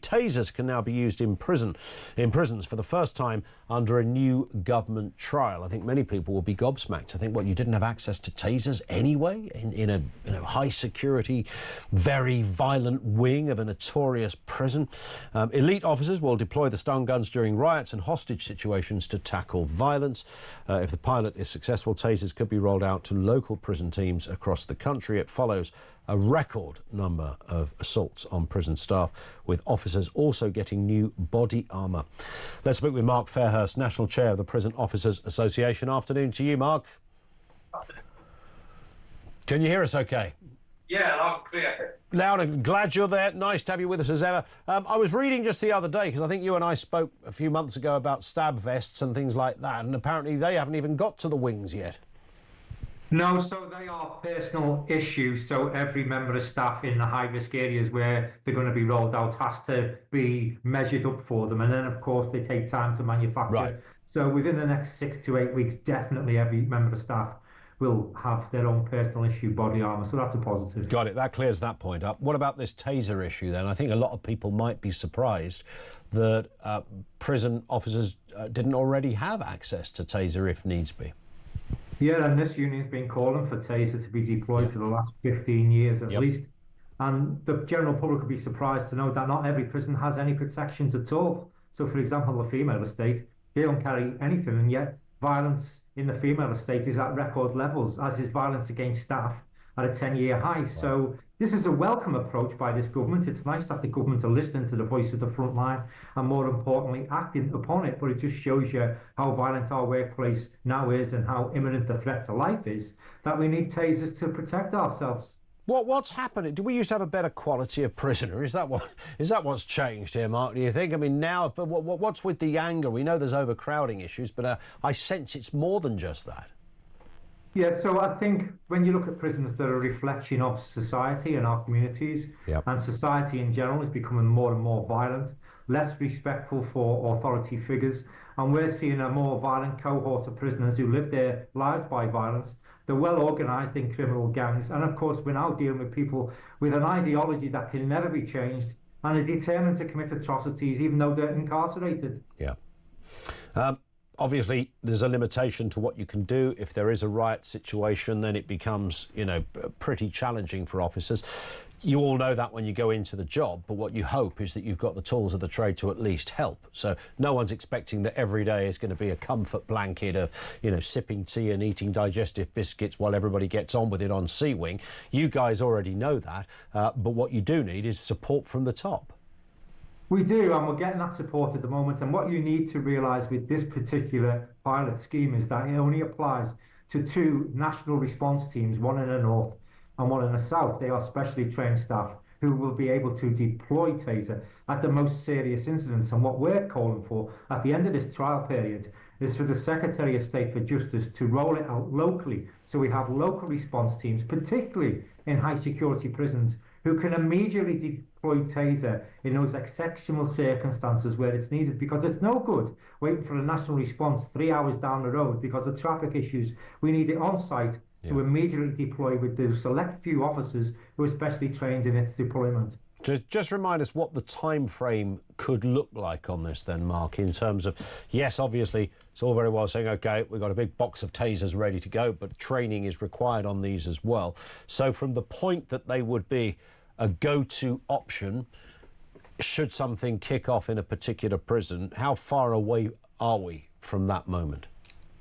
Tasers can now be used in prisons for the first time under a new government trial. I think many people will be gobsmacked. I think, what, you didn't have access to Tasers anyway in a high security, very violent wing of a notorious prison. Elite officers will deploy the stun guns during riots and hostage situations to tackle violence. If the pilot is successful, Tasers could be rolled out to local prison teams across the country. It follows a record number of assaults on prison staff, with officers also getting new body armour. Let's speak with Mark Fairhurst, National Chair of the Prison Officers Association. Afternoon to you, Mark. Can you hear us okay? Yeah, loud and clear. Loud, and glad you're there. Nice to have you with us as ever. I was reading just the other day, because I think you and I spoke a few months ago about stab vests and things like that, and apparently they haven't even got to the wings yet. No, so they are personal issues. So every member of staff in the high-risk areas where they're going to be rolled out has to be measured up for them. And then, of course, they take time to manufacture. Right. So within the next 6 to 8 weeks, definitely every member of staff will have their own personal issue body armour. So that's a positive. Got it. That clears that point up. What about this Taser issue then? I think a lot of people might be surprised that prison officers didn't already have access to Taser if needs be. Yeah, and this union's been calling for Taser to be deployed for the last 15 years at least. And the general public would be surprised to know that not every prison has any protections at all. So, for example, the female estate, they don't carry anything, and yet violence in the female estate is at record levels, as is violence against staff at a 10-year high. Wow. So this is a welcome approach by this government. It's nice that the government are listening to the voice of the front line and, more importantly, acting upon it. But it just shows you how violent our workplace now is and how imminent the threat to life is, that we need Tasers to protect ourselves. What's happening? Do we used to have a better quality of prisoner? Is that what's changed here, Mark? Do you think? I mean, now, what's with the anger? We know there's overcrowding issues, but I sense it's more than just that. Yeah, so I think when you look at prisons, they're a reflection of society and our communities. Yep. And society in general is becoming more and more violent, less respectful for authority figures. And we're seeing a more violent cohort of prisoners who live their lives by violence. They're well organised in criminal gangs. And of course, we're now dealing with people with an ideology that can never be changed and are determined to commit atrocities even though they're incarcerated. Yeah. Obviously, there's a limitation to what you can do. If there is a riot situation, then it becomes, pretty challenging for officers. You all know that when you go into the job, but what you hope is that you've got the tools of the trade to at least help. So no one's expecting that every day is going to be a comfort blanket of, sipping tea and eating digestive biscuits while everybody gets on with it on C Wing. You guys already know that, but what you do need is support from the top. We do, and we're getting that support at the moment. And what you need to realise with this particular pilot scheme is that it only applies to 2 national response teams, one in the north and one in the south. They are specially trained staff who will be able to deploy Taser at the most serious incidents. And what we're calling for at the end of this trial period is for the Secretary of State for Justice to roll it out locally. So we have local response teams, particularly in high security prisons, who can immediately deploy Taser in those exceptional circumstances where it's needed, because it's no good waiting for a national response 3 hours down the road because of traffic issues. We need it on site to immediately deploy with those select few officers who are specially trained in its deployment. Just remind us what the time frame could look like on this then, Mark, in terms of, yes, obviously, it's all very well saying, OK, we've got a big box of Tasers ready to go, but training is required on these as well. So from the point that they would be a go-to option, should something kick off in a particular prison, how far away are we from that moment?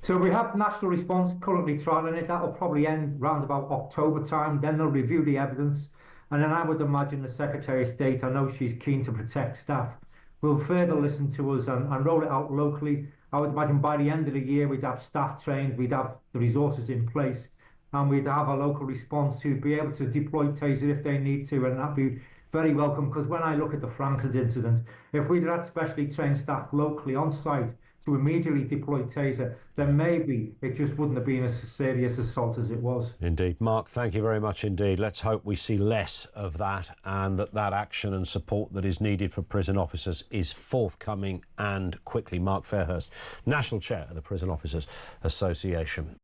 So we have national response currently trialling it. That'll probably end round about October time. Then they'll review the evidence. And then I would imagine the Secretary of State, I know she's keen to protect staff, will further listen to us and roll it out locally. I would imagine by the end of the year, we'd have staff trained, we'd have the resources in place, and we'd have a local response who'd be able to deploy Taser if they need to, and that'd be very welcome. Because when I look at the Franklin's incident, if we'd had specially trained staff locally on site to immediately deploy Taser, then maybe it just wouldn't have been as serious assault as it was. Indeed. Mark, thank you very much indeed. Let's hope we see less of that, and that action and support that is needed for prison officers is forthcoming and quickly. Mark Fairhurst, National Chair of the Prison Officers Association.